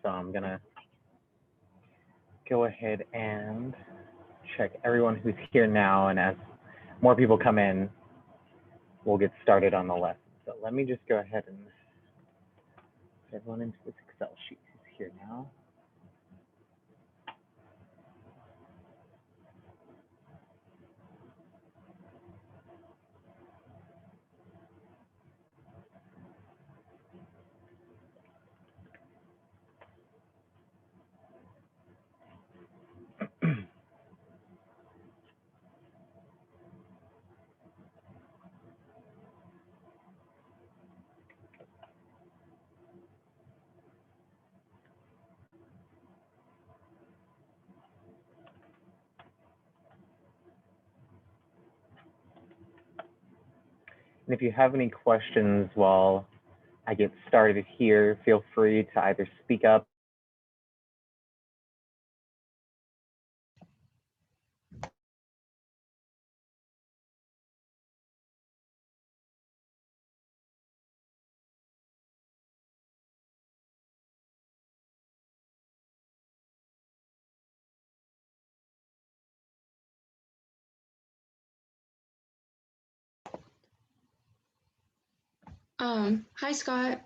So I'm gonna go ahead and check everyone who's here now, and as more people come in, we'll get started on the lesson. So let me just go ahead and get everyone into this Excel sheet who's here now. And if you have any questions while I get started here, feel free to either speak up . Hi, Scott.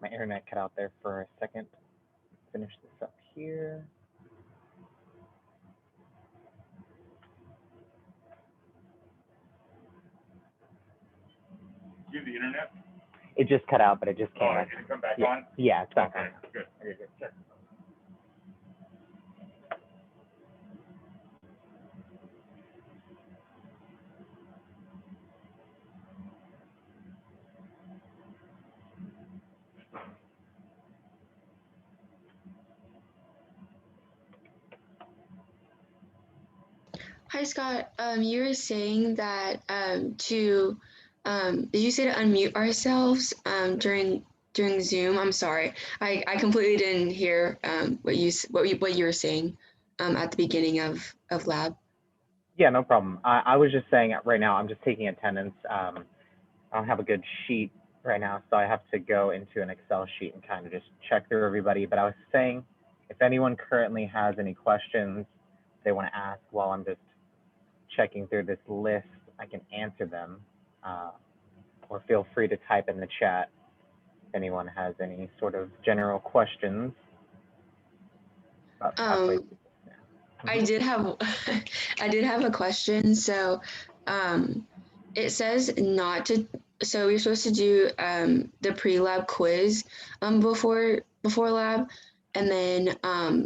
My internet cut out there for a second. Finish this up here. Do you have the internet? It just cut out, but it just came Oh, back. did it come back Yeah, on? yeah, it's back Okay, on. good. Okay, good. Sure. Hi, Scott. You were saying that did you say to unmute ourselves during Zoom? I'm sorry, I completely didn't hear what you were saying at the beginning of lab. Yeah, no problem. I was just saying right now I'm just taking attendance. I don't have a good sheet right now, so I have to go into an Excel sheet and kind of just check through everybody. But I was saying, if anyone currently has any questions they want to ask while I'm just checking through this list, I can answer them. Or feel free to type in the chat if anyone has any sort of general questions. I did have I did have a question. So it says not to, so you're supposed to do the pre-lab quiz before lab, and then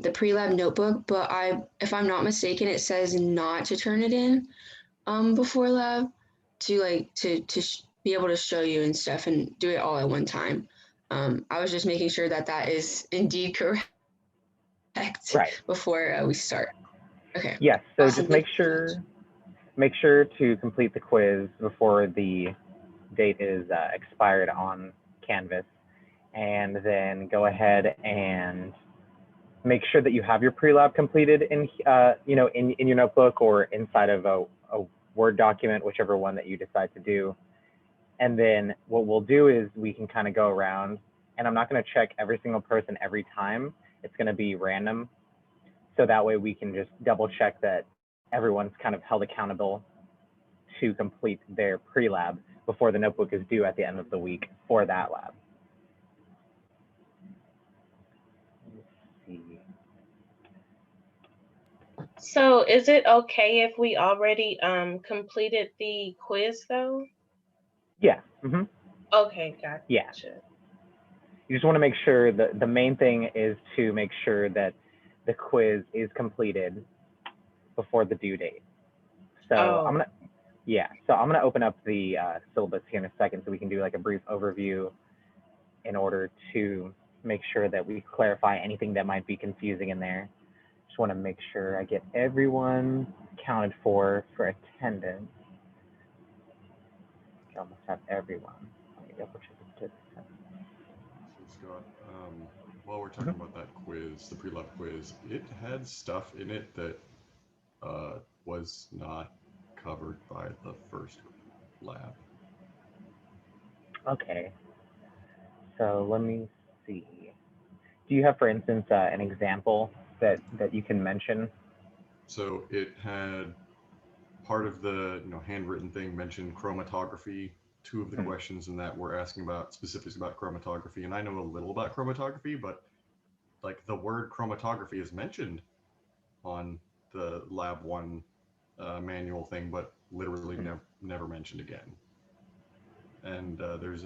the pre-lab notebook, but if I'm not mistaken, it says not to turn it in before lab to be able to show you and stuff and do it all at one time. I was just making sure that that is indeed correct Right. before we start. Okay. Yes. So Awesome. just Thank you so much. make sure to complete the quiz before the date is expired on Canvas, and then go ahead and make sure that you have your pre-lab completed in in your notebook or inside of a Word document, whichever one that you decide to do. And then what we'll do is we can kind of go around, and I'm not going to check every single person every time. It's going to be random. So that way we can just double check that everyone's kind of held accountable to complete their pre-lab before the notebook is due at the end of the week for that lab. Let's see. So is it okay if we already completed the quiz though? Yeah. Mm-hmm. Okay, gotcha. Yeah. You just want to make sure that the main thing is to make sure that the quiz is completed before the due date. So Oh. I'm gonna open up the syllabus here in a second so we can do like a brief overview in order to make sure that we clarify anything that might be confusing in there. Just want to make sure I get everyone accounted for attendance. I almost have everyone. Let me double check this. So Scott, while we're talking about that quiz, the pre-lab quiz, it had stuff in it that was not covered by the first lab. Okay. So let me see. Do you have, for instance, an example that you can mention? So it had part of the handwritten thing mentioned chromatography. Two of the questions in that were asking about specifics about chromatography, and I know a little about chromatography, but like the word chromatography is mentioned on the lab 1 manual thing, but literally never mentioned again. And there's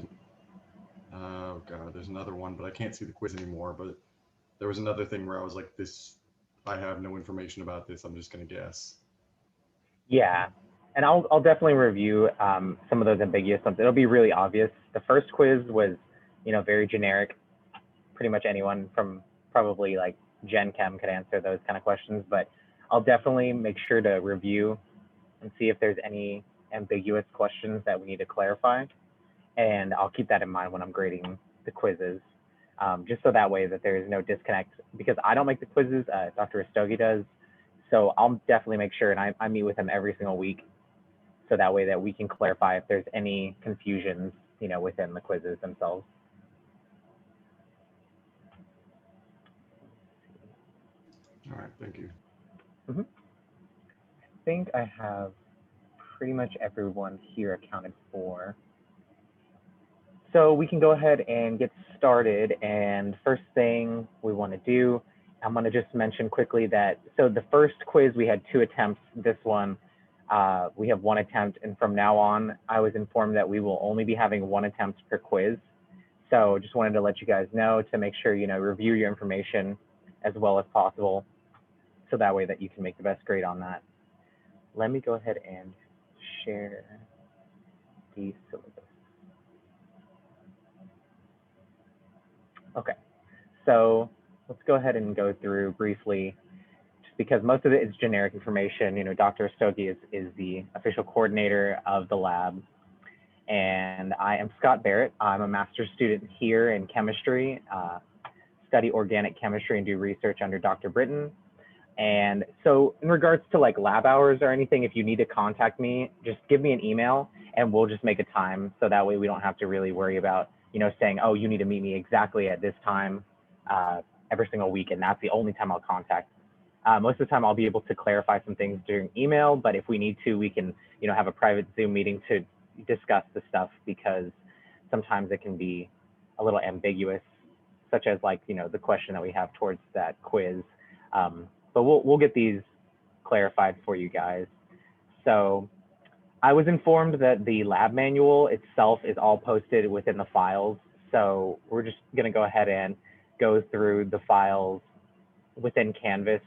another one, but I can't see the quiz anymore. But there was another thing where I was like, I have no information about this. I'm just gonna guess. Yeah, and I'll definitely review some of those ambiguous ones. It'll be really obvious. The first quiz was, very generic. Pretty much anyone from probably like Gen Chem could answer those kind of questions, but I'll definitely make sure to review and see if there's any ambiguous questions that we need to clarify. And I'll keep that in mind when I'm grading the quizzes, just so that way that there is no disconnect, because I don't make the quizzes, Dr. Rastogi does. So I'll definitely make sure, and I meet with him every single week, so that way that we can clarify if there's any confusions, within the quizzes themselves. All right, thank you. Mm-hmm. I think I have pretty much everyone here accounted for. So we can go ahead and get started. And first thing we want to do, I'm going to just mention quickly that, so the first quiz, we had 2 attempts. This one, we have 1 attempt. And from now on, I was informed that we will only be having 1 attempt per quiz. So just wanted to let you guys know to make sure, review your information as well as possible, so that way that you can make the best grade on that. Let me go ahead and share the syllabus. Okay, so let's go ahead and go through briefly, just because most of it is generic information. Dr. Stogie is the official coordinator of the lab, and I am Scott Barrett. I'm a master's student here in chemistry, study organic chemistry and do research under Dr. Britton. And so in regards to like lab hours or anything, if you need to contact me, just give me an email and we'll just make a time. So that way we don't have to really worry about, saying, oh, you need to meet me exactly at this time every single week. And that's the only time I'll contact. Most of the time I'll be able to clarify some things during email, but if we need to, we can, have a private Zoom meeting to discuss the stuff, because sometimes it can be a little ambiguous, such as like, the question that we have towards that quiz. But we'll get these clarified for you guys. So I was informed that the lab manual itself is all posted within the files. So we're just gonna go ahead and go through the files within Canvas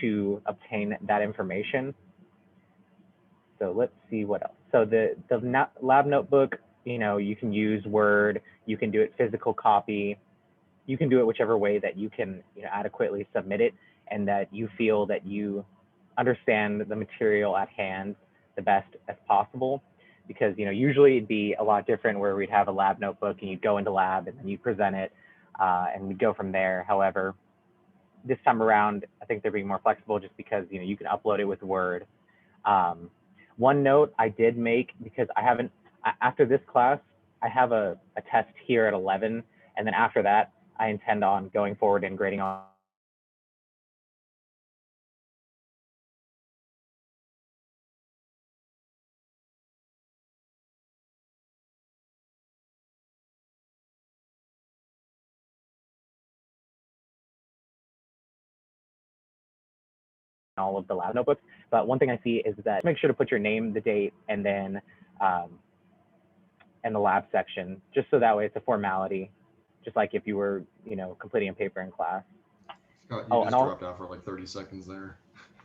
to obtain that information. So let's see what else. So the lab notebook you know, you can use Word, you can do it physical copy, you can do it whichever way that you can, you know, adequately submit it and that you feel that you understand the material at hand the best as possible. Because, you know, usually it'd be a lot different where we'd have a lab notebook and you'd go into lab and then you present it and we'd go from there. However, this time around, I think they're being more flexible just because, you know, you can upload it with Word. One note I did make, because I haven't, after this class, I have a test here at 11. And then after that, I intend on going forward and grading on all of the lab notebooks. But one thing I see is that make sure to put your name, the date, and then and the lab section, just so that way it's a formality, just like if you were, you know, completing a paper in class. Scott, you just dropped out for like 30 seconds there.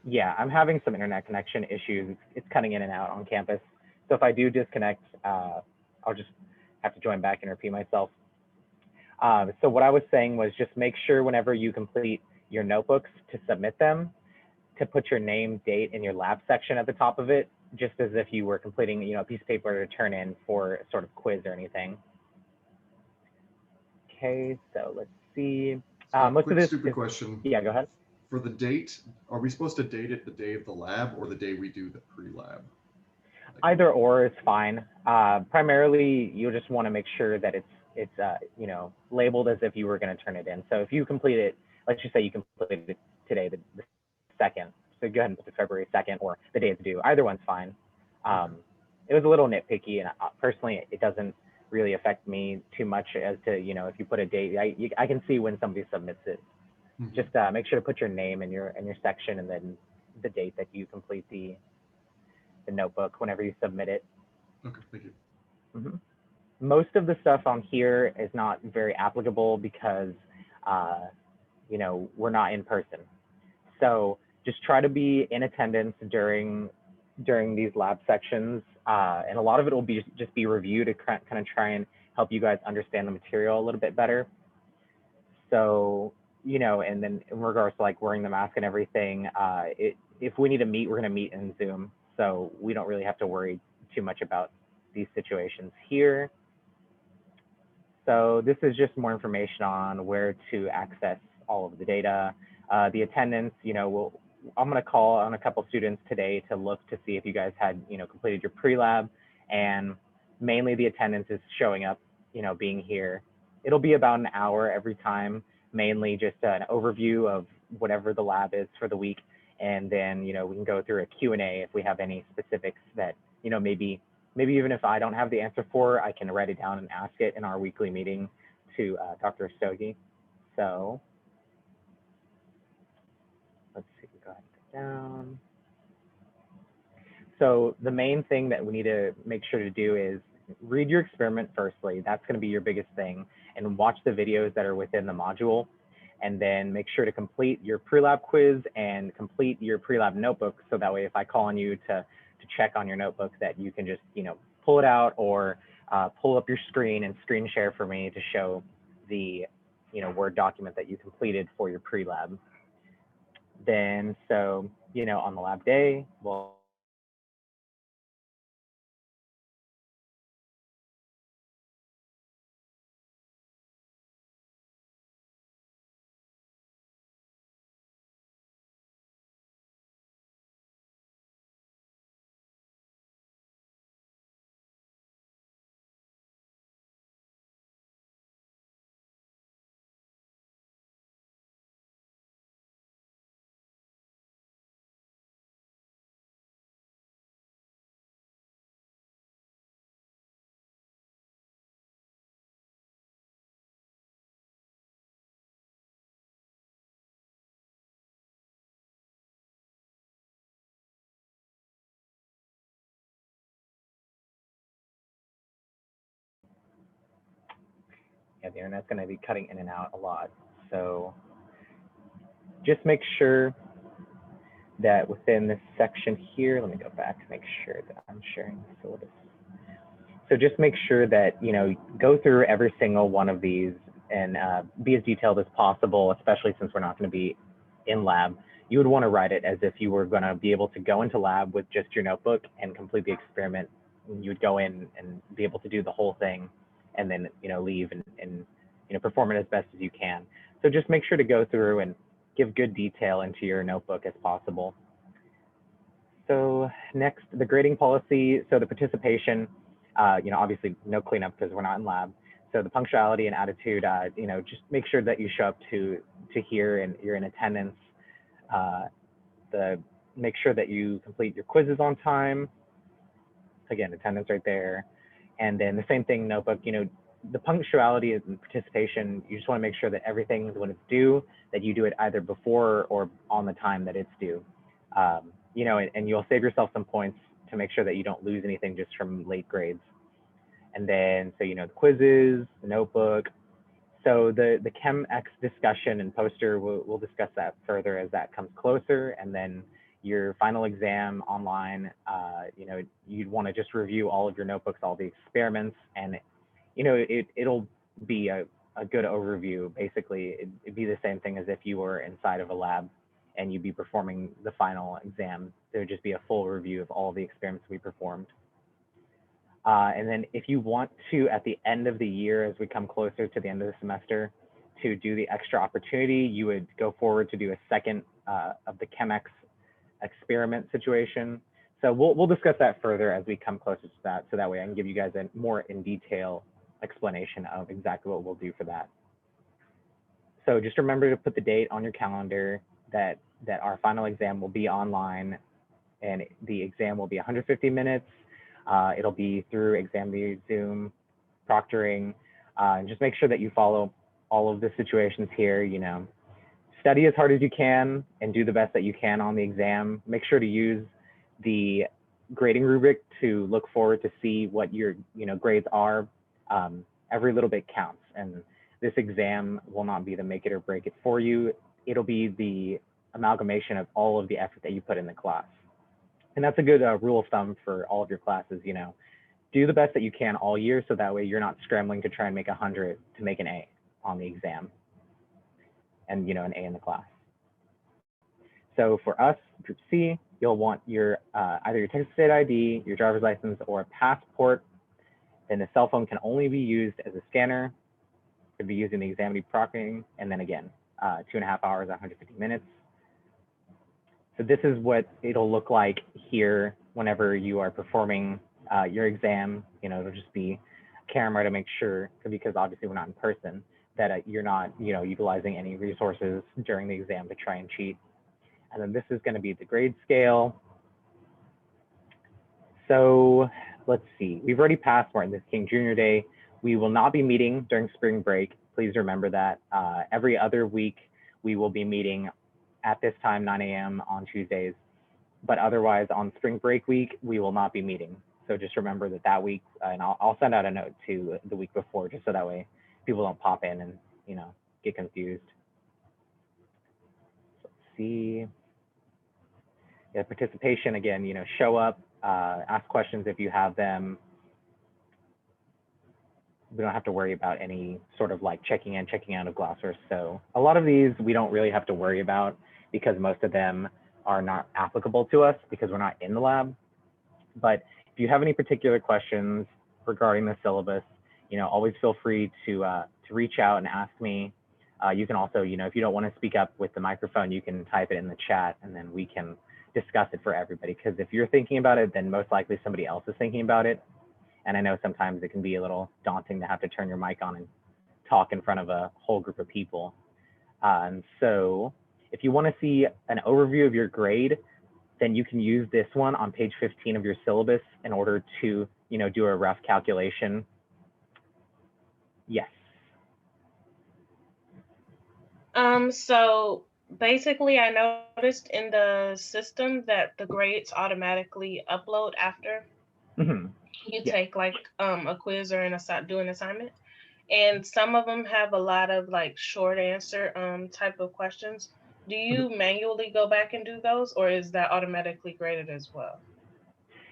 Yeah, I'm having some internet connection issues. It's cutting in and out on campus. So if I do disconnect, I'll just have to join back and repeat myself. So what I was saying was just make sure whenever you complete your notebooks to submit them, to put your name, date, and your lab section at the top of it, just as if you were completing, you know, a piece of paper to turn in for a sort of quiz or anything. Okay, so let's see. Most quick of this stupid question. Yeah, go ahead. For the date, are we supposed to date it the day of the lab or the day we do the pre-lab? Either or is fine. Primarily, you just want to make sure that it's you know, labeled as if you were going to turn it in. So if you complete it, let's just say you completed it today, the 2nd. So go ahead and put the February 2nd or the day it's due. Either one's fine. It was a little nitpicky, and personally, it doesn't really affect me too much as to, you know, if you put a date, I can see when somebody submits it. Mm-hmm. Just make sure to put your name and your section, and then the date that you complete the notebook whenever you submit it. Okay, thank you. Mm-hmm. Most of the stuff on here is not very applicable because, you know, we're not in person. So just try to be in attendance during these lab sections, and a lot of it will be just be review to kind of try and help you guys understand the material a little bit better. So, you know, and then in regards to like wearing the mask and everything, if we need to meet, we're going to meet in Zoom. So we don't really have to worry too much about these situations here. So this is just more information on where to access all of the data. The attendance, you know, I'm going to call on a couple students today to look to see if you guys had, you know, completed your pre-lab, and mainly the attendance is showing up, you know, being here. It'll be about an hour every time, mainly just an overview of whatever the lab is for the week. And then, you know, we can go through a Q&A if we have any specifics that, you know, maybe even if I don't have the answer for, I can write it down and ask it in our weekly meeting to Dr. Stogie. So let's see, go ahead and go down. So the main thing that we need to make sure to do is read your experiment firstly. That's going to be your biggest thing, and watch the videos that are within the module. And then make sure to complete your pre-lab quiz and complete your pre-lab notebook. So that way, if I call on you to check on your notebook, that you can just, you know, pull it out or pull up your screen and screen share for me to show the, you know, Word document that you completed for your pre-lab. Then, so, you know, on the lab day, we'll the internet's going to be cutting in and out a lot. So just make sure that within this section here, let me go back to make sure that I'm sharing the syllabus. So just make sure that, go through every single one of these and be as detailed as possible, especially since we're not going to be in lab. You would want to write it as if you were going to be able to go into lab with just your notebook and complete the experiment. You would go in and be able to do the whole thing and then, leave and perform it as best as you can. So just make sure to go through and give good detail into your notebook as possible. So next, the grading policy. So the participation, obviously no cleanup because we're not in lab. So the punctuality and attitude, just make sure that you show up to here and you're in attendance. Make sure that you complete your quizzes on time. Again, attendance right there. And then the same thing, notebook, the punctuality and participation, you just want to make sure that everything, when it's due, that you do it either before or on the time that it's due. And you'll save yourself some points to make sure that you don't lose anything just from late grades. And then, so, the quizzes, the notebook. So the ChemX discussion and poster, we'll discuss that further as that comes closer. And then your final exam online, you'd want to just review all of your notebooks, all the experiments, and it'll be a good overview. Basically, it'd be the same thing as if you were inside of a lab and you'd be performing the final exam. There would just be a full review of all the experiments we performed. And then if you want to, at the end of the year, as we come closer to the end of the semester, to do the extra opportunity, you would go forward to do a second of the ChemX experiment situation. So we'll discuss that further as we come closer to that, so that way I can give you guys a more in detail explanation of exactly what we'll do for that. So just remember to put the date on your calendar that our final exam will be online, and the exam will be 150 minutes. It'll be through Examview, Zoom, proctoring, and just make sure that you follow all of the situations here. Study as hard as you can and do the best that you can on the exam. Make sure to use the grading rubric to look forward to see what your grades are. Every little bit counts, and this exam will not be the make it or break it for you. It'll be the amalgamation of all of the effort that you put in the class. And that's a good rule of thumb for all of your classes. Do the best that you can all year, so that way you're not scrambling to try and make 100 to make an A on the exam, and an A in the class. So for us, Group C, you'll want your either your Texas State ID, your driver's license, or a passport. Then the cell phone can only be used as a scanner. It could be used in the exam proctoring, and then again, 2.5 hours, 150 minutes. So this is what it'll look like here whenever you are performing your exam. It'll just be a camera to make sure, because obviously we're not in person, that you're not utilizing any resources during the exam to try and cheat. And then this is going to be the grade scale. So let's see, we've already passed Martin Luther King Jr. Day. We will not be meeting during spring break. Please remember that. Every other week, we will be meeting at this time, 9 a.m. on Tuesdays. But otherwise, on spring break week, we will not be meeting. So just remember that week, and I'll send out a note to the week before, just so that way people don't pop in and get confused. Let's see. Yeah, participation again. Show up, ask questions if you have them. We don't have to worry about any sort of like checking in, checking out of Glasser. So a lot of these we don't really have to worry about, because most of them are not applicable to us because we're not in the lab. But if you have any particular questions regarding the syllabus, always feel free to reach out and ask me. You can also, if you don't want to speak up with the microphone, you can type it in the chat, and then we can discuss it for everybody. Because if you're thinking about it, then most likely somebody else is thinking about it. And I know sometimes it can be a little daunting to have to turn your mic on and talk in front of a whole group of people. And so if you want to see an overview of your grade, then you can use this one on page 15 of your syllabus in order to, do a rough calculation. Yes. So basically, I noticed in the system that the grades automatically upload after you take like a quiz or do an assignment, and some of them have a lot of like short answer type of questions. Do you manually go back and do those, or is that automatically graded as well?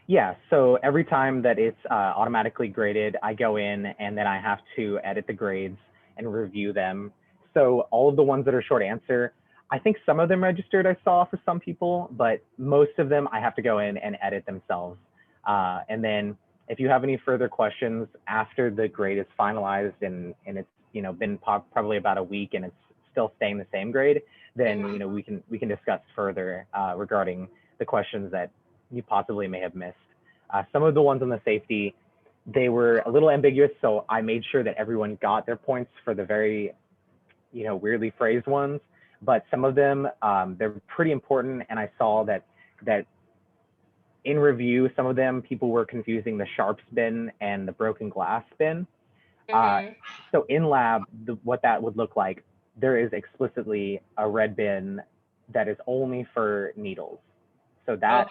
Yeah, so every time that it's automatically graded, I go in and then I have to edit the grades and review them. So all of the ones that are short answer, I think some of them registered I saw for some people, but most of them I have to go in and edit themselves. And then if you have any further questions after the grade is finalized and it's been probably about a week and it's still staying the same grade, then we can discuss further regarding the questions that you possibly may have missed. Some of the ones on the safety, they were a little ambiguous, so I made sure that everyone got their points for the very, weirdly phrased ones. But some of them, they're pretty important, and I saw that in review, some of them people were confusing the sharps bin and the broken glass bin. So in lab, what that would look like, there is explicitly a red bin that is only for needles. So that,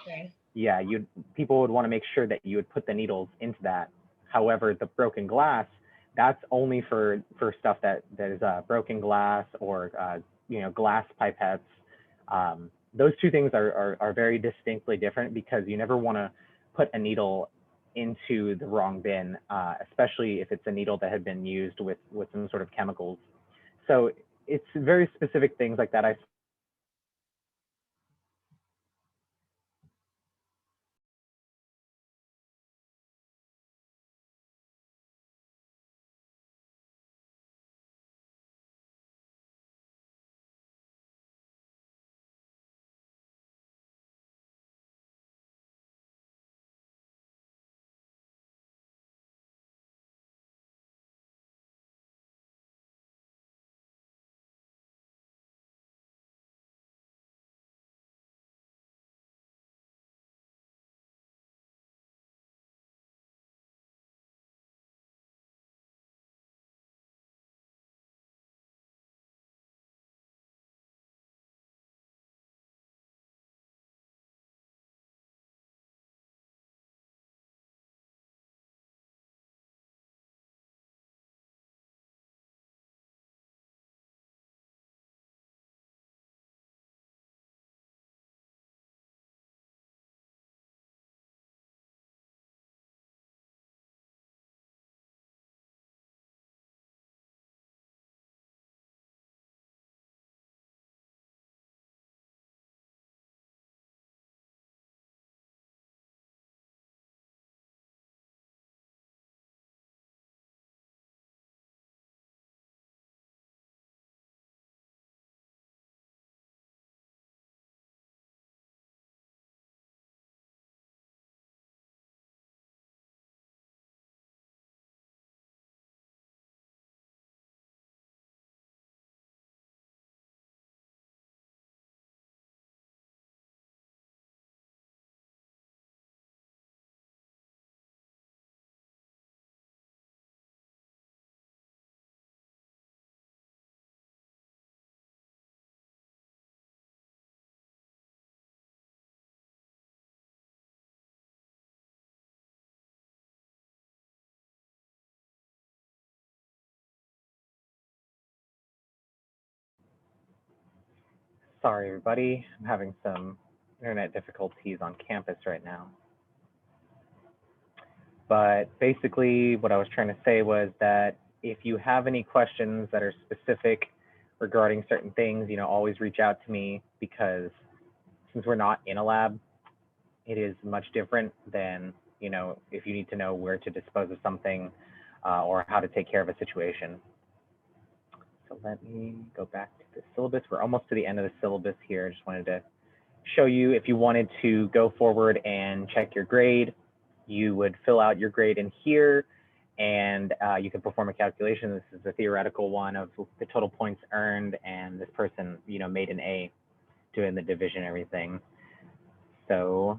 yeah, people would want to make sure that you would put the needles into that. However, the broken glass, that's only for stuff that is broken glass or glass pipettes. Those two things are very distinctly different because you never want to put a needle into the wrong bin, especially if it's a needle that had been used with some sort of chemicals. So it's very specific things like that. Sorry, everybody. I'm having some internet difficulties on campus right now. But basically, what I was trying to say was that if you have any questions that are specific regarding certain things, always reach out to me because since we're not in a lab, it is much different than, if you need to know where to dispose of something or how to take care of a situation. So let me go back to the syllabus. We're almost to the end of the syllabus here. I just wanted to show you if you wanted to go forward and check your grade, you would fill out your grade in here and you can perform a calculation. This is a theoretical one of the total points earned and this person, made an A doing the division and everything. So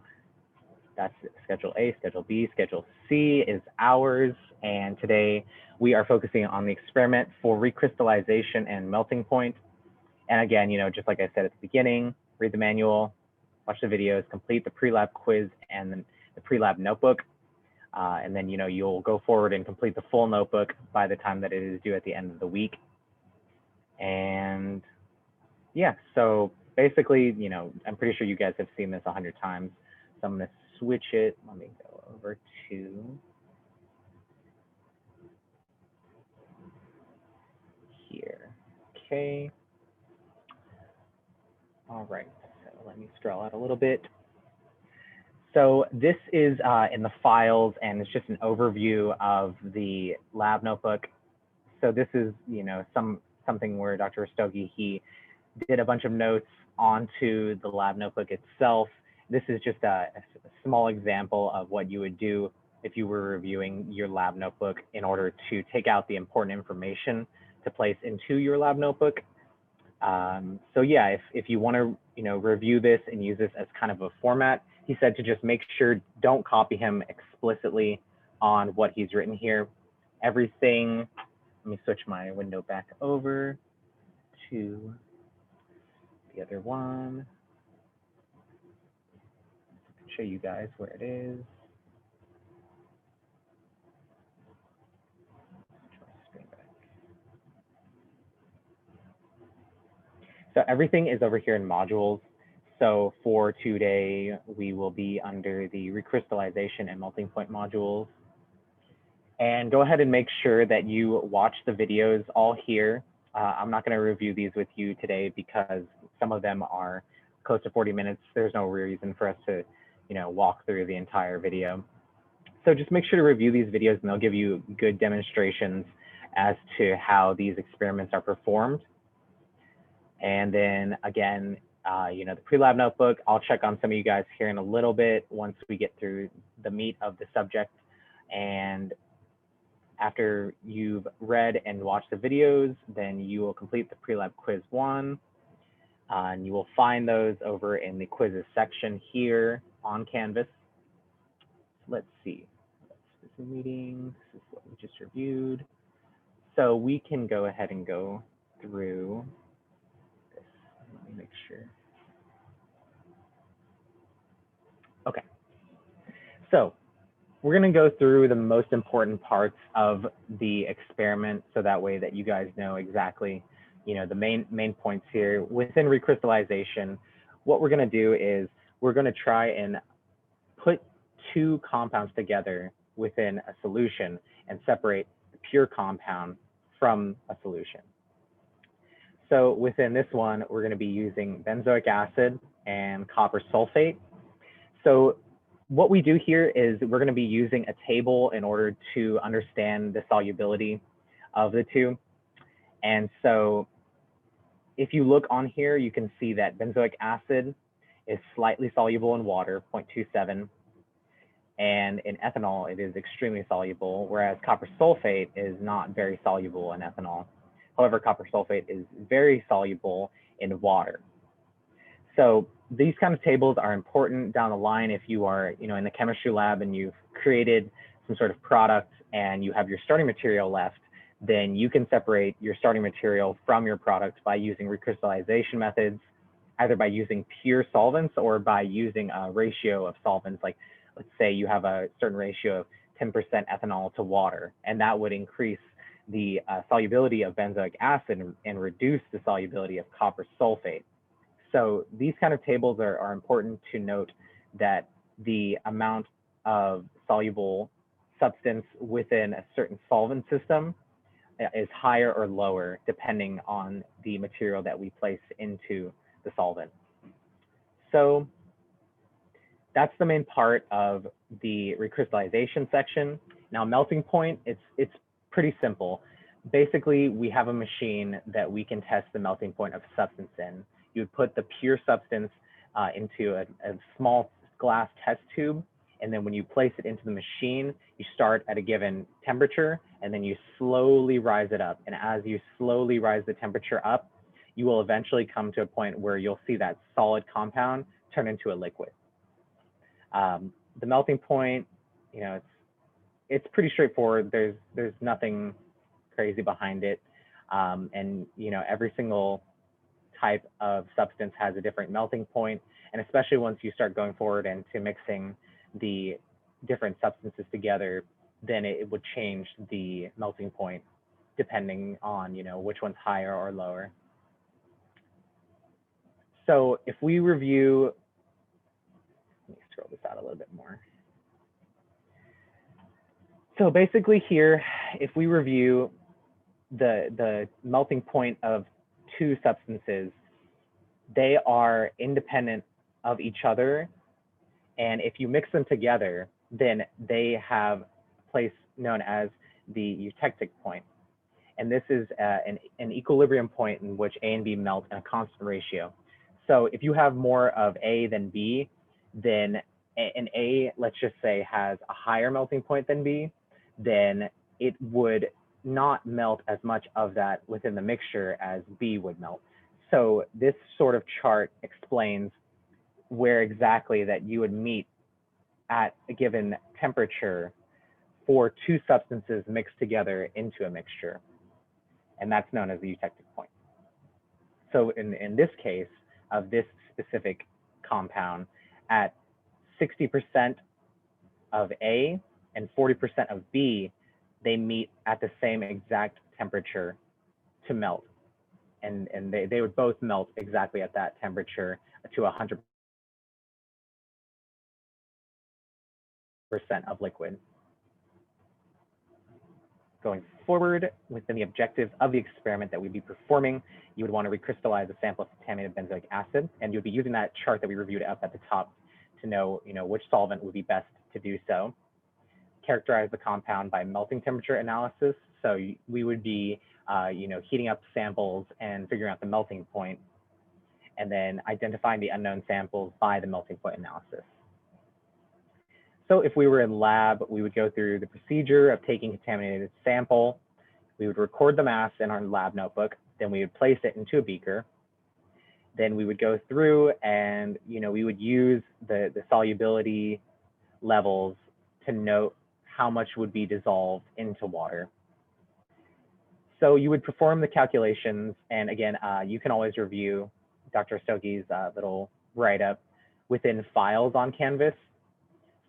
that's Schedule A. Schedule B. Schedule C is ours. And today we are focusing on the experiment for recrystallization and melting point. And again, just like I said at the beginning, read the manual, watch the videos, complete the pre-lab quiz and then the pre-lab notebook. And then, you'll go forward and complete the full notebook by the time that it is due at the end of the week. And yeah, so basically, I'm pretty sure you guys have seen this 100 times. So I'm going to switch it. Let me go over to here. Okay. All right, so let me scroll out a little bit. So this is in the files, and it's just an overview of the lab notebook. So this is, you know, something where Dr. Rastogi, he did a bunch of notes onto the lab notebook itself. This is just a small example of what you would do if you were reviewing your lab notebook in order to take out the important information to place into your lab notebook. So yeah, if you want to, you know, review this and use this as kind of a format, he said to just make sure don't copy him explicitly on what he's written here. Everything, let me switch my window back over to the other one. Show you guys where it is. So everything is over here in modules. So for today, we will be under the recrystallization and melting point modules. And go ahead and make sure that you watch the videos all here. I'm not going to review these with you today because some of them are close to 40 minutes. There's no reason for us to, you know, walk through the entire video. So just make sure to review these videos, and they'll give you good demonstrations as to how these experiments are performed. And then again, you know, the pre-lab notebook, I'll check on some of you guys here in a little bit once we get through the meat of the subject. And after you've read and watched the videos, then you will complete the pre-lab quiz 1. And you will find those over in the quizzes section here on Canvas. Let's see. This is meeting. This is what we just reviewed. So we can go ahead and go through this. Let me make sure. Okay. So we're going to go through the most important parts of the experiment, so that way that you guys know exactly, you know, the main points here. Within recrystallization, what we're going to do is we're going to try and put two compounds together within a solution and separate the pure compound from a solution. So within this one, we're going to be using benzoic acid and copper sulfate. So what we do here is we're going to be using a table in order to understand the solubility of the two. And so if you look on here, you can see that benzoic acid is slightly soluble in water, 0.27. And in ethanol, it is extremely soluble, whereas copper sulfate is not very soluble in ethanol. However, copper sulfate is very soluble in water. So these kind of tables are important down the line if you are, you know, in the chemistry lab and you've created some sort of product and you have your starting material left, then you can separate your starting material from your product by using recrystallization methods, either by using pure solvents or by using a ratio of solvents. Like, let's say you have a certain ratio of 10% ethanol to water, and that would increase the solubility of benzoic acid and reduce the solubility of copper sulfate. So these kind of tables are important to note, that the amount of soluble substance within a certain solvent system is higher or lower depending on the material that we place into the solvent. So that's the main part of the recrystallization section. Now, melting point, it's pretty simple. Basically, we have a machine that we can test the melting point of substance in. You would put the pure substance into a small glass test tube, and then when you place it into the machine, you start at a given temperature, and then you slowly rise it up. And as you slowly rise the temperature up, you will eventually come to a point where you'll see that solid compound turn into a liquid. The melting point, you know, it's pretty straightforward. There's nothing crazy behind it, and you know, every single type of substance has a different melting point, and especially once you start going forward into mixing the different substances together, then it would change the melting point depending on, you know, which one's higher or lower. So if we review, let me scroll this out a little bit more. So basically here, if we review the melting point of two substances, they are independent of each other. And if you mix them together, then they have a place known as the eutectic point. And this is an equilibrium point in which A and B melt in a constant ratio. So if you have more of A than B, then an A, let's just say, has a higher melting point than B, then it would not melt as much of that within the mixture as B would melt. So this sort of chart explains where exactly that you would meet at a given temperature for two substances mixed together into a mixture. And that's known as the eutectic point. So in this case of this specific compound, at 60% of A and 40% of B, they meet at the same exact temperature to melt. And they would both melt exactly at that temperature to 100% of liquid. Going forward, within the objectives of the experiment that we'd be performing, you would want to recrystallize a sample of contaminated benzoic acid, and you'd be using that chart that we reviewed up at the top to know, which solvent would be best to do so. Characterize the compound by melting temperature analysis. So we would be, heating up samples and figuring out the melting point, and then identifying the unknown samples by the melting point analysis. So if we were in lab, we would go through the procedure of taking a contaminated sample. We would record the mass in our lab notebook. Then we would place it into a beaker. Then we would go through and, we would use the solubility levels to note how much would be dissolved into water. So you would perform the calculations. And again, you can always review Dr. Stokoe's little write-up within files on Canvas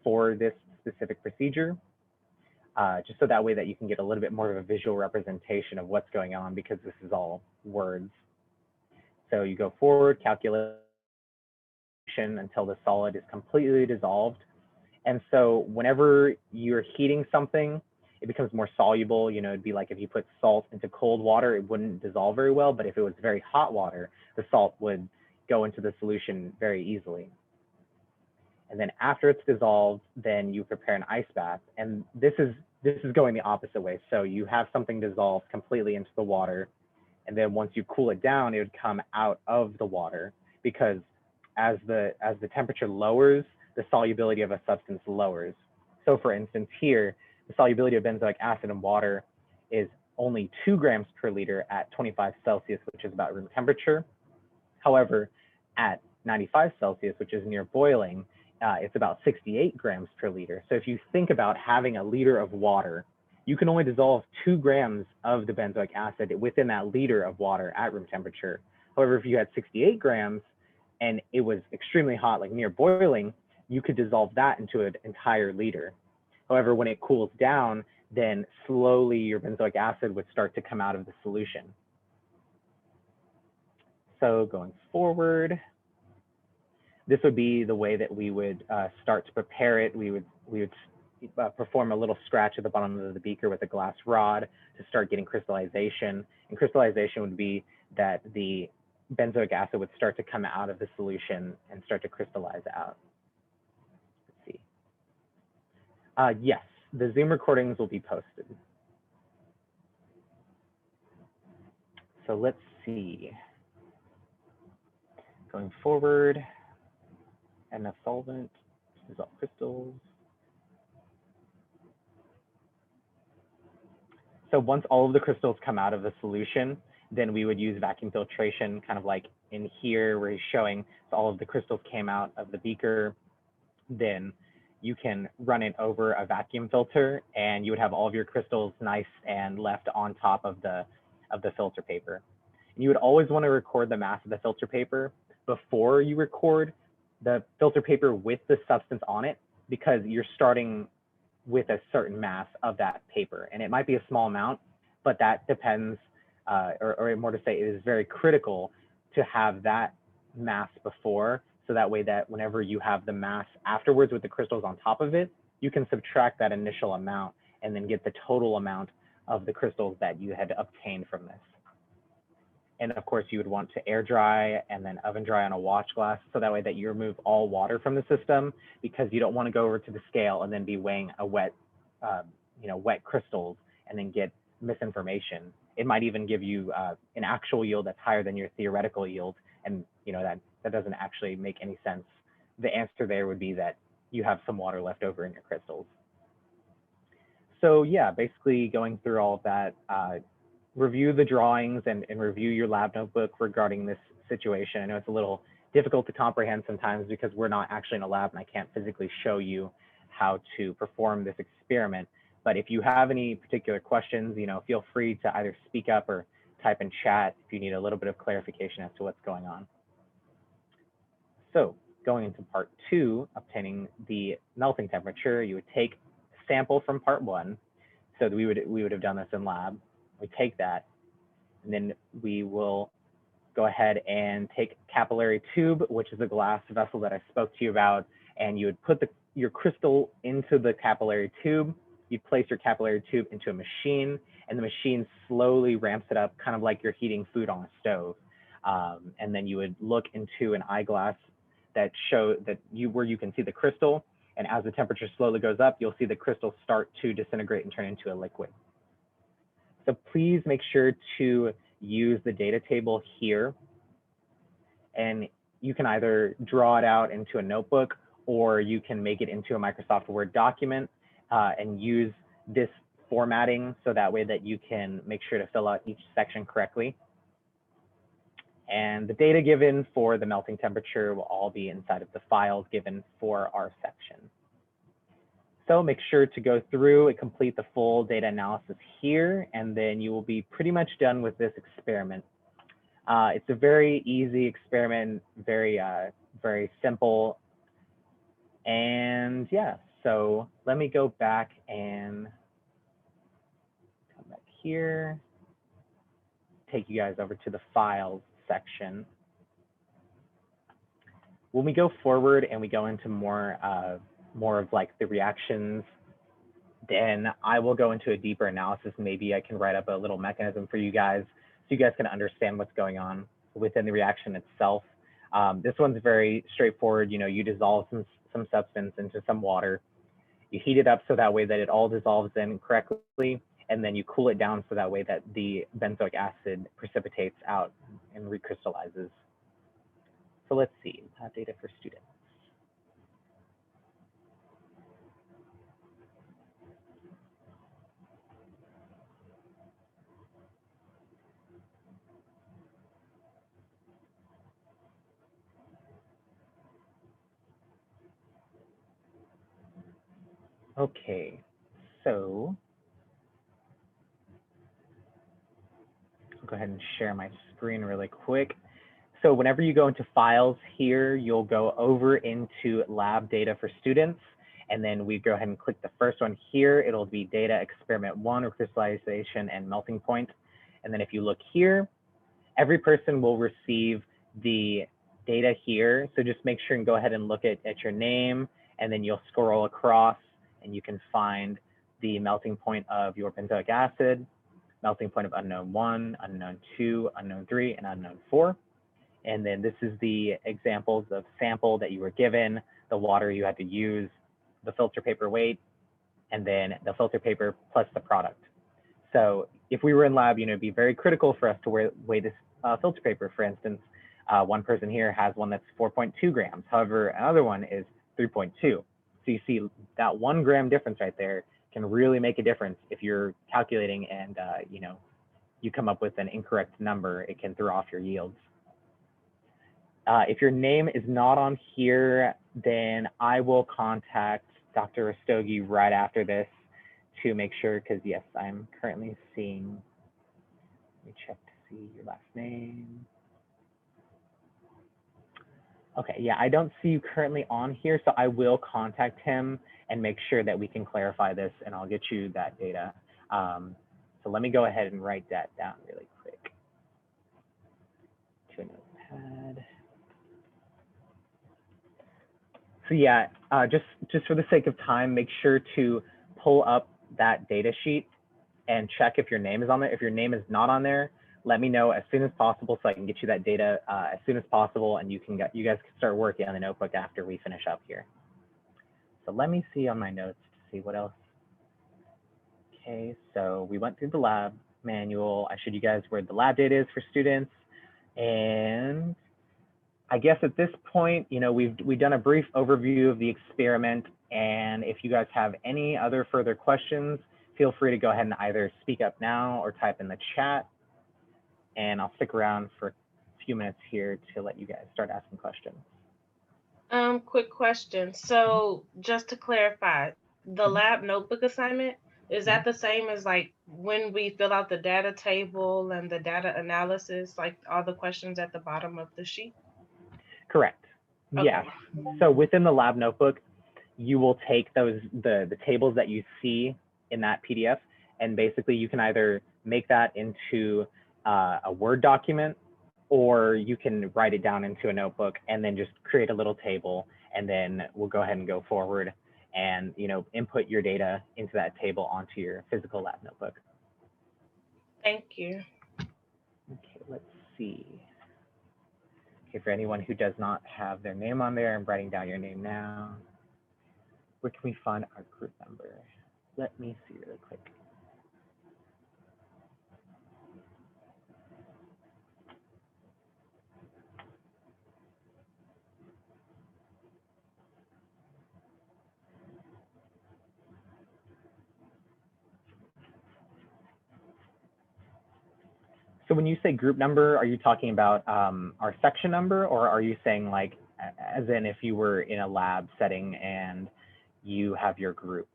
for this specific procedure, just so that way that you can get a little bit more of a visual representation of what's going on, because this is all words. So you go forward, calculation until the solid is completely dissolved. And so whenever you're heating something, it becomes more soluble. It'd be like if you put salt into cold water, it wouldn't dissolve very well. But if it was very hot water, the salt would go into the solution very easily. And then after it's dissolved, then you prepare an ice bath. And this is going the opposite way. So you have something dissolved completely into the water. And then once you cool it down, it would come out of the water, because as the temperature lowers, the solubility of a substance lowers. So for instance, here, the solubility of benzoic acid in water is only 2 grams per liter at 25 Celsius, which is about room temperature. However, at 95 Celsius, which is near boiling, it's about 68 grams per liter. So if you think about having a liter of water, you can only dissolve 2 grams of the benzoic acid within that liter of water at room temperature. However, if you had 68 grams and it was extremely hot, like near boiling, you could dissolve that into an entire liter. However, when it cools down, then slowly your benzoic acid would start to come out of the solution. So going forward, this would be the way that we would start to prepare it. We would perform a little scratch at the bottom of the beaker with a glass rod to start getting crystallization. And crystallization would be that the benzoic acid would start to come out of the solution and start to crystallize out. Let's see. Yes, the Zoom recordings will be posted. So let's see. Going forward, and a solvent, dissolve crystals. So once all of the crystals come out of the solution, then we would use vacuum filtration, kind of like in here where he's showing all of the crystals came out of the beaker. Then you can run it over a vacuum filter, and you would have all of your crystals nice and left on top of the filter paper. And you would always want to record the mass of the filter paper before you record the filter paper with the substance on it, because you're starting with a certain mass of that paper. And it might be a small amount, but that depends, or more to say, it is very critical to have that mass before, So that way that whenever you have the mass afterwards with the crystals on top of it, you can subtract that initial amount and then get the total amount of the crystals that you had obtained from this. And of course, you would want to air dry and then oven dry on a watch glass, so that way that you remove all water from the system, because you don't want to go over to the scale and then be weighing a wet, wet crystals and then get misinformation. It might even give you an actual yield that's higher than your theoretical yield, and that doesn't actually make any sense. The answer there would be that you have some water left over in your crystals. So yeah, basically going through all of that, review the drawings and review your lab notebook regarding this situation. I know it's a little difficult to comprehend sometimes because we're not actually in a lab and I can't physically show you how to perform this experiment. But if you have any particular questions, feel free to either speak up or type in chat if you need a little bit of clarification as to what's going on. So going into part 2, obtaining the melting temperature, you would take a sample from part 1. So we would have done this in lab. We take that, and then we will go ahead and take capillary tube, which is a glass vessel that I spoke to you about, and you would put your crystal into the capillary tube. You'd place your capillary tube into a machine, and the machine slowly ramps it up, kind of like you're heating food on a stove. And then you would look into an eyeglass that where you can see the crystal, and as the temperature slowly goes up, you'll see the crystal start to disintegrate and turn into a liquid. So please make sure to use the data table here, and you can either draw it out into a notebook or you can make it into a Microsoft Word document and use this formatting so that way that you can make sure to fill out each section correctly. And the data given for the melting temperature will all be inside of the files given for our section. So make sure to go through and complete the full data analysis here, and then you will be pretty much done with this experiment. It's a very easy experiment, very simple. And yeah, so let me go back and come back here, take you guys over to the files section. When we go forward and we go into more of like the reactions, then I will go into a deeper analysis. Maybe I can write up a little mechanism for you guys so you guys can understand what's going on within the reaction itself. This one's very straightforward. You dissolve some substance into some water. You heat it up so that way that it all dissolves in correctly, and then you cool it down so that way that the benzoic acid precipitates out and recrystallizes. So let's see, data for students. Okay, so I'll go ahead and share my screen really quick. So whenever you go into files here, you'll go over into lab data for students, and then we go ahead and click the first one here. It'll be data experiment 1, recrystallization and melting point. And then if you look here, every person will receive the data here. So just make sure and go ahead and look at your name, and then you'll scroll across and you can find the melting point of your benzoic acid, melting point of unknown 1, unknown 2, unknown 3, and unknown 4. And then this is the examples of sample that you were given, the water you had to use, the filter paper weight, and then the filter paper plus the product. So if we were in lab, it'd be very critical for us to weigh this filter paper. For instance, one person here has one that's 4.2 grams. However, another one is 3.2. So you see that 1 gram difference right there can really make a difference if you're calculating and you come up with an incorrect number. It can throw off your yields. If your name is not on here, then I will contact Dr. Rastogi right after this to make sure, because yes, I'm currently seeing, let me check to see your last name. Okay, yeah, I don't see you currently on here, so I will contact him and make sure that we can clarify this, and I'll get you that data. So let me go ahead and write that down really quick to a notepad. So yeah, just for the sake of time, make sure to pull up that data sheet and check if your name is on there. If your name is not on there, let me know as soon as possible so I can get you that data as soon as possible, and you guys can start working on the notebook after we finish up here. So let me see on my notes to see what else. Okay, so we went through the lab manual. I showed you guys where the lab data is for students, and I guess at this point, you know, we've done a brief overview of the experiment, and if you guys have any other further questions, feel free to go ahead and either speak up now or type in the chat, and I'll stick around for a few minutes here to let you guys start asking questions. Quick question. So just to clarify, the lab notebook assignment, is that the same as like when we fill out the data table and the data analysis, like all the questions at the bottom of the sheet? Correct. Okay. Yes. So within the lab notebook, you will take the tables that you see in that PDF, and basically you can either make that into a Word document, or you can write it down into a notebook and then just create a little table, and then we'll go ahead and go forward and, you know, input your data into that table onto your physical lab notebook. Thank you. Okay, let's see. Okay, for anyone who does not have their name on there, I'm writing down your name now. Where can we find our group number? Let me see really quick. So when you say group number, are you talking about our section number, or are you saying like, as in if you were in a lab setting and you have your group?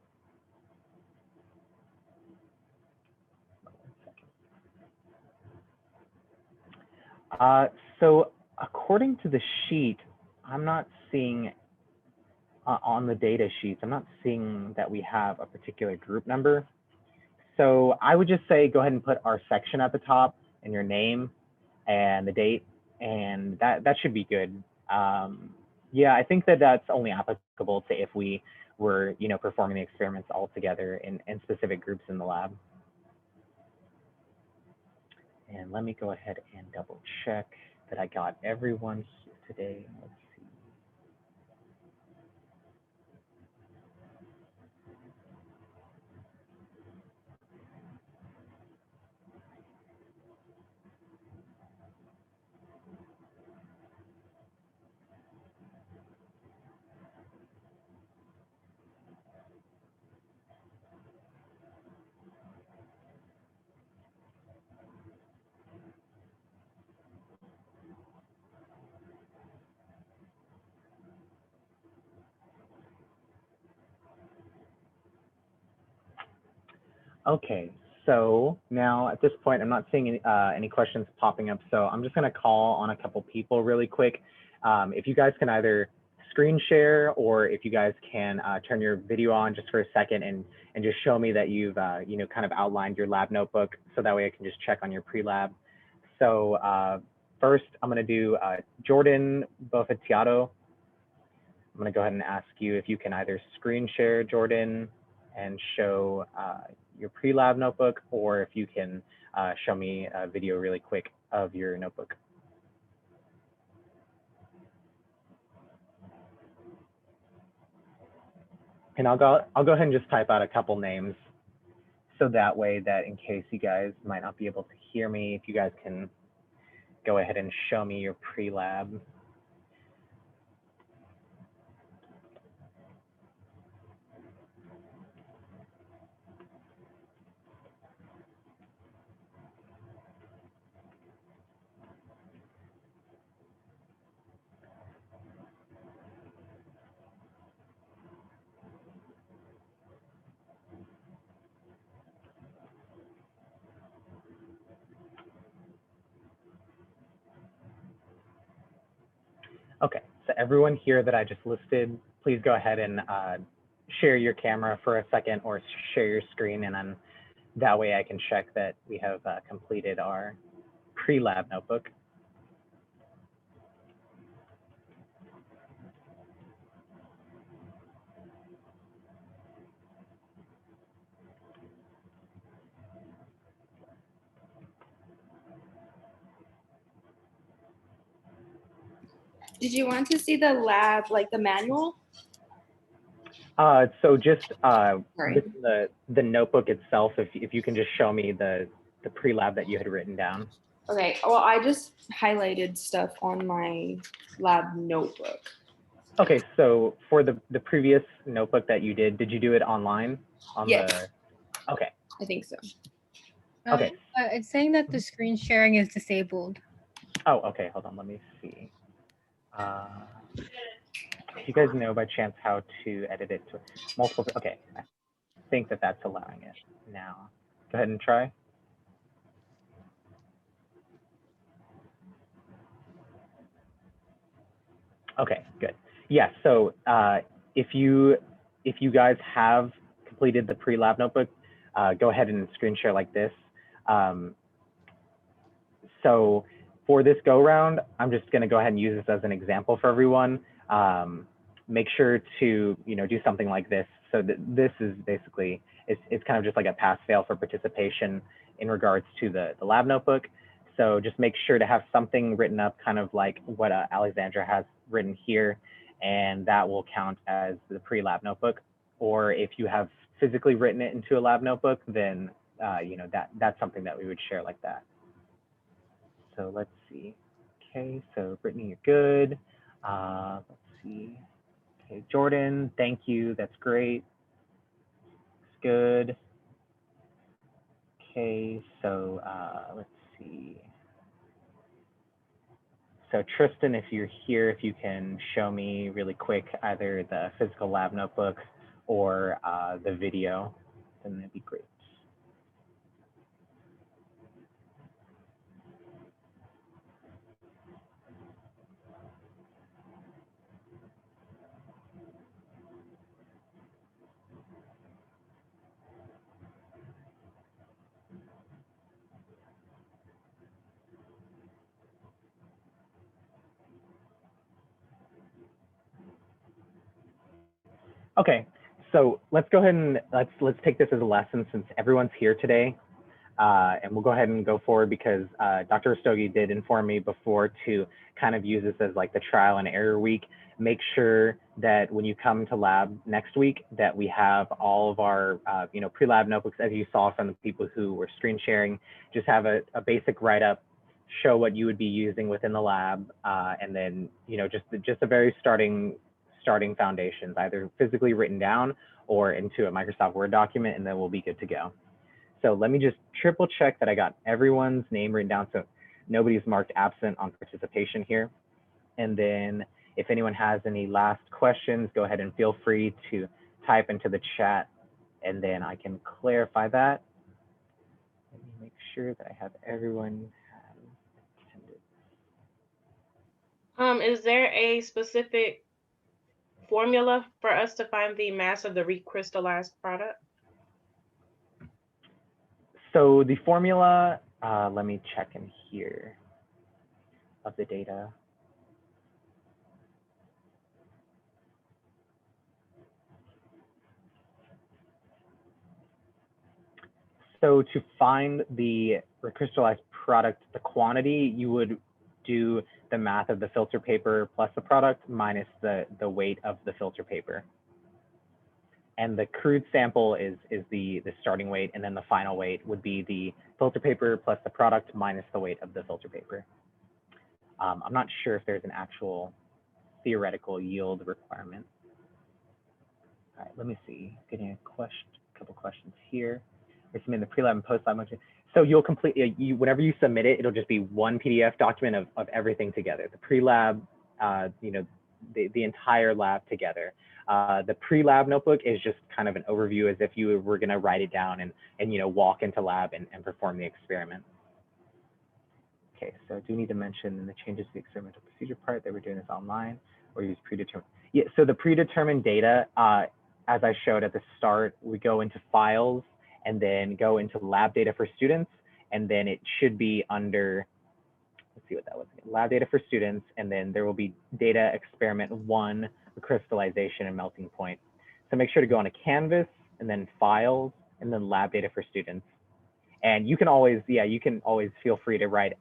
So according to the sheet, I'm not seeing on the data sheets, I'm not seeing that we have a particular group number. So I would just say, go ahead and put our section at the top and your name and the date, and that should be good. Yeah, I think that that's only applicable to if we were, you know, performing the experiments all together in specific groups in the lab. And let me go ahead and double check that I got everyone here today. Let's see. Okay, so now at this point, I'm not seeing any questions popping up, so I'm just going to call on a couple people really quick. If you guys can either screen share, or if you guys can turn your video on just for a second and just show me that you've you know, kind of outlined your lab notebook, so that way I can just check on your pre-lab. So first, I'm going to do Jordan Bofetiato. I'm going to go ahead and ask you if you can either screen share, Jordan, and show your pre-lab notebook, or if you can show me a video really quick of your notebook. And I'll go ahead and just type out a couple names, so that way that in case you guys might not be able to hear me, if you guys can go ahead and show me your pre-lab. Okay, so everyone here that I just listed, please go ahead and share your camera for a second, or share your screen, and then that way I can check that we have completed our pre-lab notebook. Did you want to see the lab, like the manual? So just the notebook itself, if you can just show me the pre-lab that you had written down. Okay, well, I just highlighted stuff on my lab notebook. Okay, so for the previous notebook that you did you do it online? Yes. Okay. I think so. Okay. It's saying that the screen sharing is disabled. Oh, okay, hold on, let me see. Do you guys know by chance how to edit it to multiple? Okay, I think that's allowing it now. Go ahead and try. Okay, good. Yeah, so if you guys have completed the pre-lab notebook, go ahead and screen share like this. So for this go round, I'm just going to go ahead and use this as an example for everyone. Make sure to do something like this. So this is basically it's kind of just like a pass-fail for participation in regards to the lab notebook. So just make sure to have something written up, kind of like what Alexandra has written here, and that will count as the pre-lab notebook. Or if you have physically written it into a lab notebook, then that's something that we would share like that. So let's see. Okay, so Brittany, you're good. Let's see. Okay, Jordan, thank you. That's great. It's good. Okay, so let's see. So Tristan, if you're here, if you can show me really quick either the physical lab notebook or the video, then that'd be great. Okay, so let's go ahead and let's take this as a lesson since everyone's here today, and we'll go ahead and go forward because Dr. Rastogi did inform me before to kind of use this as like the trial and error week. Make sure that when you come to lab next week that we have all of our pre-lab notebooks, as you saw from the people who were screen sharing. Just have a basic write-up, show what you would be using within the lab, and then just a very starting foundations, either physically written down or into a Microsoft Word document, and then we'll be good to go. So let me just triple check that I got everyone's name written down so nobody's marked absent on participation here. And then if anyone has any last questions, go ahead and feel free to type into the chat, and then I can clarify that. Let me make sure that I have everyone attended. Is there a specific formula for us to find the mass of the recrystallized product? So the formula, let me check in here of the data. So to find the recrystallized product, the quantity, you would do the math of the filter paper plus the product minus the weight of the filter paper. And the crude sample is the starting weight, and then the final weight would be the filter paper plus the product minus the weight of the filter paper. I'm not sure if there's an actual theoretical yield requirement. All right, let me see. Getting a couple questions here. We're submitting the pre-lab and post-lab motion. So you'll complete, whenever you submit it, it'll just be one PDF document of everything together. The pre-lab, the entire lab together. The pre-lab notebook is just kind of an overview as if you were gonna write it down and walk into lab and perform the experiment. Okay, so I do need to mention the changes to the experimental procedure part that we're doing this online or use predetermined. Yeah, so the predetermined data, as I showed at the start, we go into files and then go into lab data for students, and then it should be under, let's see what that was, lab data for students, and then there will be data experiment 1, recrystallization and melting point. So make sure to go on a Canvas and then files and then lab data for students. And you can always, you can always feel free to write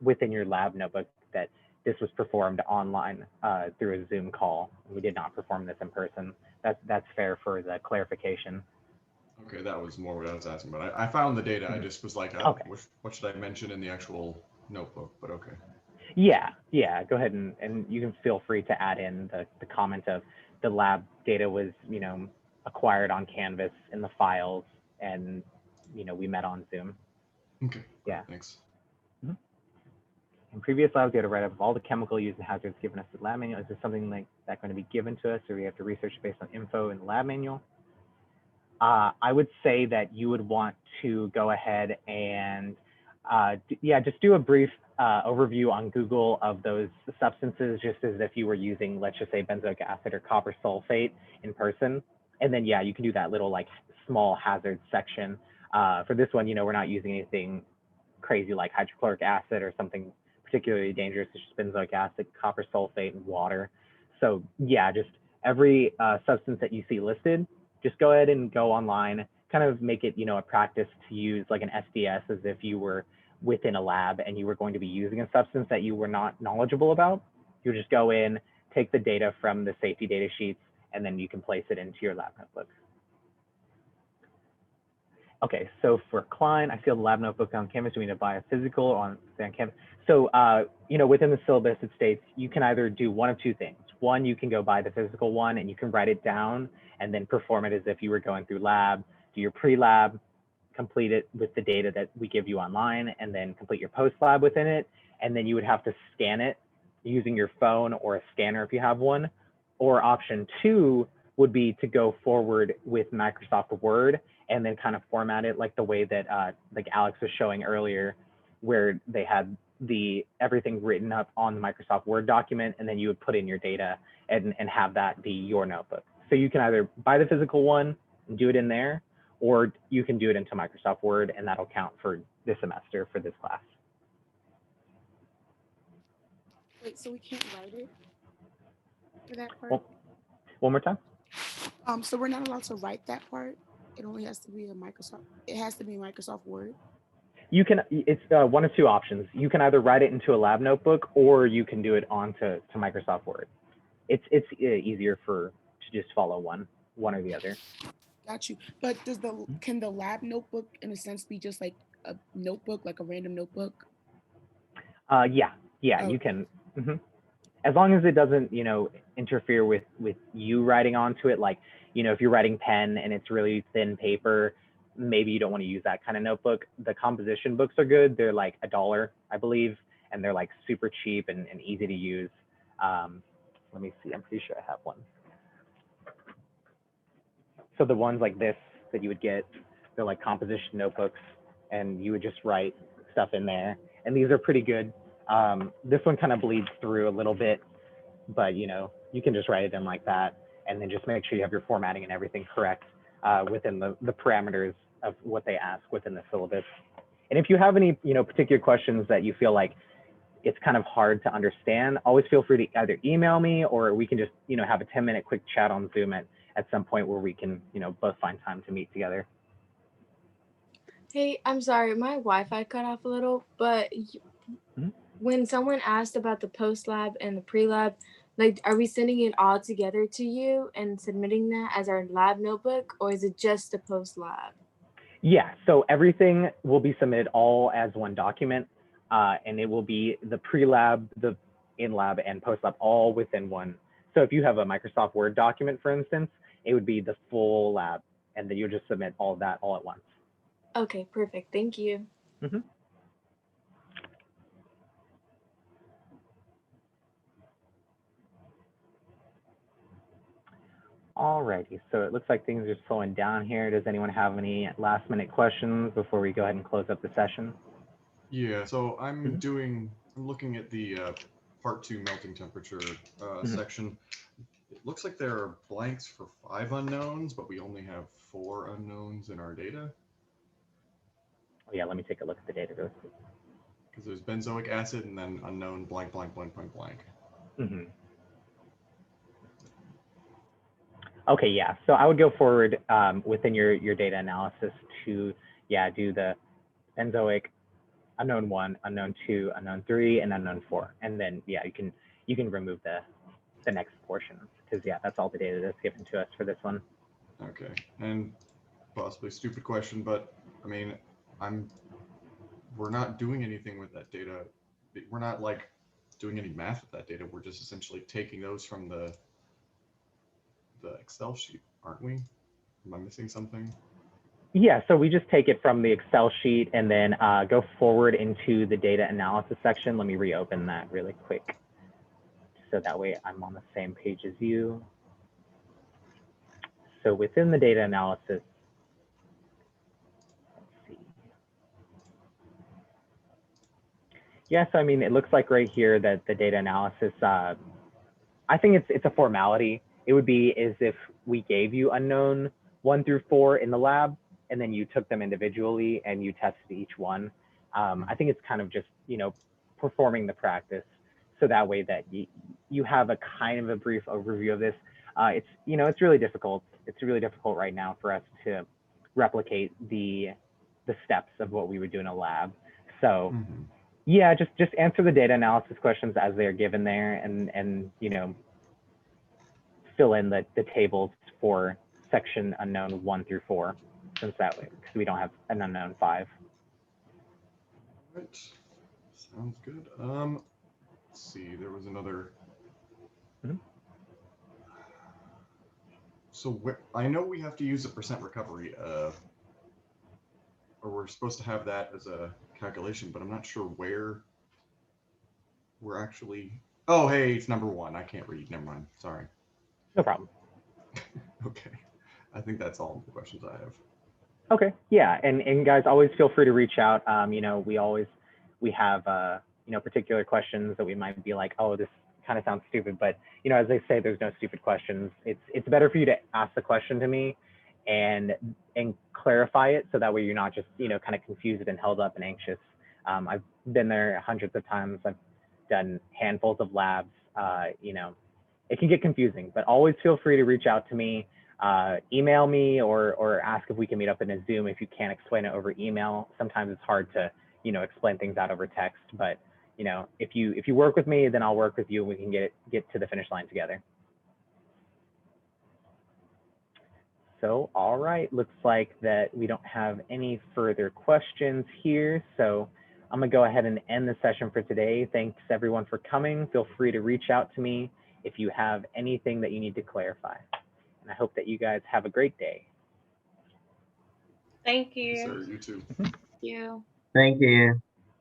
within your lab notebook that this was performed online through a Zoom call. We did not perform this in person. That's fair for the clarification. Okay, that was more what I was asking, but I found the data. I just was like, Okay. what should I mention in the actual notebook? But okay. Yeah, go ahead and you can feel free to add in the comment of the lab data was, acquired on Canvas in the files, and, we met on Zoom. Okay. Yeah. Thanks. In previous labs, we had a write-up of all the chemical use and hazards given us in the lab manual. Is there something like that going to be given to us, or we have to research based on info in the lab manual? I would say that you would want to go ahead and, just do a brief overview on Google of those substances, just as if you were using, let's just say, benzoic acid or copper sulfate in person. And then, you can do that little like small hazard section. For this one, we're not using anything crazy like hydrochloric acid or something particularly dangerous. It's just benzoic acid, copper sulfate, and water. So just every substance that you see listed, just go ahead and go online, kind of make it, a practice to use like an SDS as if you were within a lab and you were going to be using a substance that you were not knowledgeable about. You just go in, take the data from the safety data sheets, and then you can place it into your lab notebook. Okay, so for Klein, I see the lab notebook on Canvas. Do we need to buy a physical on Canvas? So, within the syllabus, it states you can either do one of two things. One, you can go buy the physical one and you can write it down and then perform it as if you were going through lab, do your pre-lab, complete it with the data that we give you online, and then complete your post-lab within it. And then you would have to scan it using your phone or a scanner if you have one. Or option two would be to go forward with Microsoft Word and then kind of format it like the way that like Alex was showing earlier, where they had everything written up on the Microsoft Word document, and then you would put in your data and have that be your notebook. So you can either buy the physical one and do it in there, or you can do it into Microsoft Word, and that'll count for this semester for this class. Wait, so we can't write it for that part? Well, one more time. So we're not allowed to write that part. It only has to be it has to be Microsoft Word. You can, it's one of two options. You can either write it into a lab notebook, or you can do it onto Microsoft Word. It's easier to just follow one or the other. Got you. But can the lab notebook in a sense be just like a notebook, like a random notebook? Yeah, Oh. you can. As long as it doesn't, interfere with you writing onto it. Like, if you're writing pen and it's really thin paper, maybe you don't want to use that kind of notebook. The composition books are good. They're like $1, I believe, and they're like super cheap and easy to use. Let me see. I'm pretty sure I have one. So the ones like this that you would get, they're like composition notebooks, and you would just write stuff in there. And these are pretty good. This one kind of bleeds through a little bit, but you can just write it in like that, and then just make sure you have your formatting and everything correct within the parameters of what they ask within the syllabus. And if you have any particular questions that you feel like it's kind of hard to understand, always feel free to either email me, or we can just have a 10-minute quick chat on Zoom at some point where we can both find time to meet together. Hey, I'm sorry, my Wi-Fi cut off a little, but when someone asked about the post-lab and the pre-lab, like, are we sending it all together to you and submitting that as our lab notebook, or is it just the post-lab? Yeah, so everything will be submitted all as one document, and it will be the pre-lab, the in-lab, and post-lab all within one. So if you have a Microsoft Word document, for instance, it would be the full lab, and then you'll just submit all of that all at once. Okay, perfect. Thank you. Alrighty, so it looks like things are slowing down here. Does anyone have any last minute questions before we go ahead and close up the session? Yeah, so I'm looking at the part 2 melting temperature section. It looks like there are blanks for 5 unknowns, but we only have 4 unknowns in our data. Oh yeah, let me take a look at the data real quick. Because there's benzoic acid and then unknown blank, blank, blank, blank, blank. Okay, yeah. So I would go forward within your data analysis to, do the benzoic unknown 1, unknown 2, unknown 3, and unknown 4. And then, yeah, you can remove the next portion, because, yeah, that's all the data that's given to us for this one. Okay. And possibly stupid question, but I mean, we're not doing anything with that data. We're not like doing any math with that data. We're just essentially taking those from the Excel sheet, aren't we? Am I missing something? Yeah, so we just take it from the Excel sheet and then go forward into the data analysis section. Let me reopen that really quick, so that way I'm on the same page as you. So within the data analysis, let's see. Yeah, so I mean, it looks like right here that the data analysis, I think it's a formality. It would be as if we gave you unknown 1 through 4 in the lab, and then you took them individually and you tested each one. I think it's kind of just, you know, performing the practice, so that way that you have a kind of a brief overview of this. It's, you know, it's really difficult. It's really difficult right now for us to replicate the steps of what we would do in a lab. So yeah, just answer the data analysis questions as they're given there, and you know, fill in the tables for section unknown 1 through 4, since that way, because we don't have an unknown 5. All right. Sounds good. Let's see, there was another. So I know we have to use a % recovery, or we're supposed to have that as a calculation, but I'm not sure where we're actually. Oh, hey, it's number 1. I can't read. Never mind. Sorry. No problem. Okay. I think that's all the questions I have. Okay. Yeah. And guys, always feel free to reach out. You know, we have, you know, particular questions that we might be like, oh, this kind of sounds stupid, but, you know, as they say, there's no stupid questions. It's better for you to ask the question to me and clarify it, so that way you're not just, you know, kind of confused and held up and anxious. I've been there hundreds of times. I've done handfuls of labs. You know, it can get confusing, but always feel free to reach out to me. Email me or ask if we can meet up in a Zoom if you can't explain it over email. Sometimes it's hard to, you know, explain things out over text, but, you know, if you work with me, then I'll work with you and we can get to the finish line together. So, all right, looks like that we don't have any further questions here. So I'm gonna go ahead and end the session for today. Thanks everyone for coming. Feel free to reach out to me if you have anything that you need to clarify. And I hope that you guys have a great day. Thank you. Yes, sir, you too. You. Thank you.